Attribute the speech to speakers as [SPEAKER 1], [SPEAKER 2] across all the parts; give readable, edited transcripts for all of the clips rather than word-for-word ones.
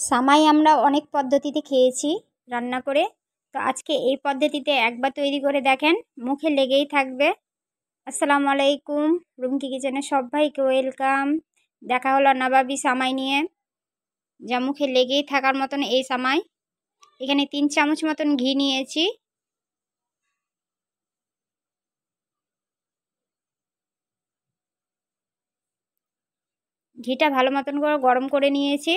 [SPEAKER 1] সামাই আমরা অনেক পদ্ধতিতে খেয়েছি রান্না করে। তো আজকে এই পদ্ধতিতে একবার তৈরি করে দেখেন, মুখে লেগেই থাকবে। আসসালামু আলাইকুম, রুমকি কিচেনে সবাইকে ওয়েলকাম। দেখা হলো নবাবী সামাই নিয়ে, যা মুখে লেগেই থাকার মতন এই সামাই। এখানে 3 চামচ মতন ঘি নিয়েছি। ঘিটা ভালো মতন করে গরম করে নিয়েছি।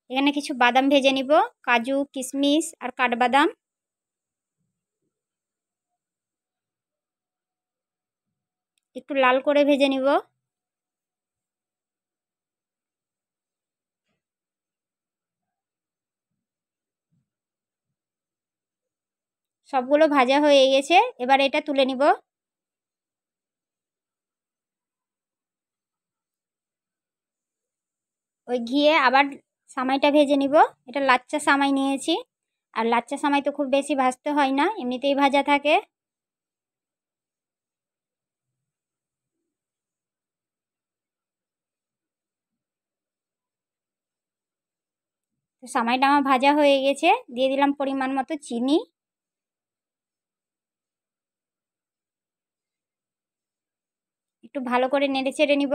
[SPEAKER 1] এখানে কিছু বাদাম ভেজে নিব, কাজু, কিশমিশ আর কাঠবাদাম। একটু লাল করে ভেজে নিব। সবগুলো ভাজা হয়ে গেছে, এবার এটা তুলে নিব। ওই ঘিয়ে আবার সামাইটা ভেজে নিব। এটা লাচ্চা সামাই নিয়েছি, আর লাচ্চা সামাই তো খুব বেশি ভাজতে হয় না, এমনিতেই ভাজা থাকে। তো সামাইটা আমার ভাজা হয়ে গেছে, দিয়ে দিলাম পরিমাণ মতো চিনি। একটু ভালো করে নেড়ে চেড়ে নিব।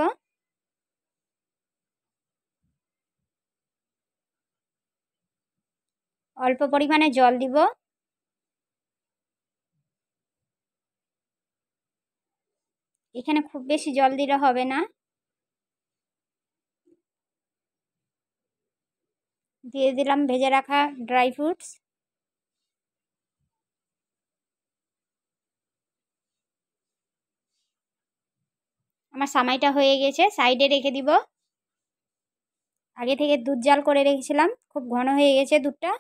[SPEAKER 1] অল্প পরিমাণে জল দিব। এখানে খুব বেশি জল দিলে হবে না। দিয়ে দিলাম ভেজে রাখা ড্রাই ফ্রুটস। আমার সামাইটা হয়ে গেছে, সাইডে রেখে দিব। আগে থেকে দুধ জাল করে রেখেছিলাম, খুব ঘন হয়ে গেছে দুধটা।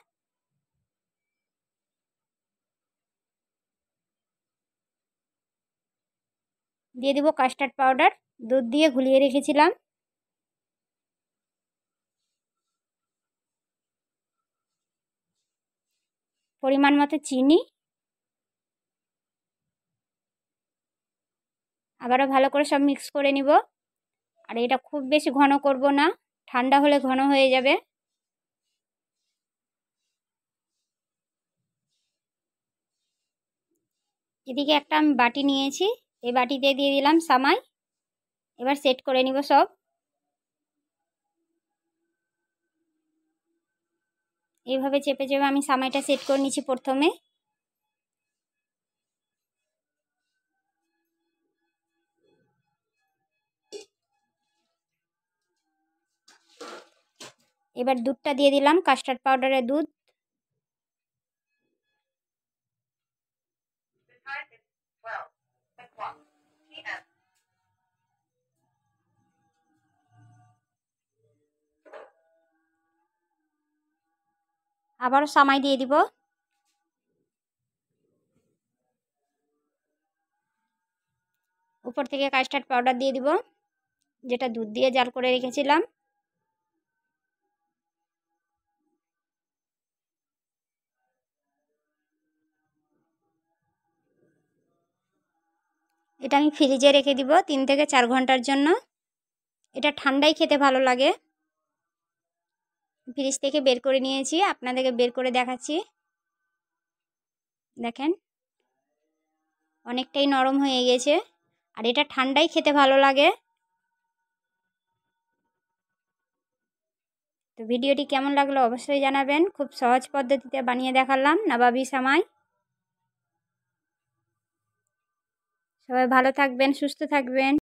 [SPEAKER 1] দিয়ে দিব কাস্টার্ড পাউডার, দুধ দিয়ে ঘুলিয়ে রেখেছিলাম। পরিমাণ মতো চিনি। আবারও ভালো করে সব মিক্স করে নিব। আর এটা খুব বেশি ঘন করব না, ঠান্ডা হলে ঘন হয়ে যাবে। এদিকে একটা আমি বাটি নিয়েছি, এই বাটিতে দিয়ে দিলাম সামাই। এবার সেট করে নিব সব। এইভাবে চেপে চেপে আমি সামাইটা সেট করে নিচ্ছি প্রথমে। এবার দুধটা দিয়ে দিলাম, কাস্টার্ড পাউডারের দুধ। আবারও সামাই দিয়ে দিব। উপর থেকে কাস্টার্ড পাউডার দিয়ে দিব, যেটা দুধ দিয়ে জাল করে রেখেছিলাম। এটা আমি ফ্রিজে রেখে দিব 3 থেকে 4 ঘন্টার জন্য। এটা ঠান্ডাই খেতে ভালো লাগে। ফ্রিজ থেকে বের করে নিয়েছি, আপনাদেরকে বের করে দেখাচ্ছি। দেখেন, অনেকটাই নরম হয়ে গেছে, আর এটা ঠান্ডাই খেতে ভালো লাগে। তো ভিডিওটি কেমন লাগলো অবশ্যই জানাবেন। খুব সহজ পদ্ধতিতে বানিয়ে দেখালাম নবাবী সামাই। সবাই ভালো থাকবেন, সুস্থ থাকবেন।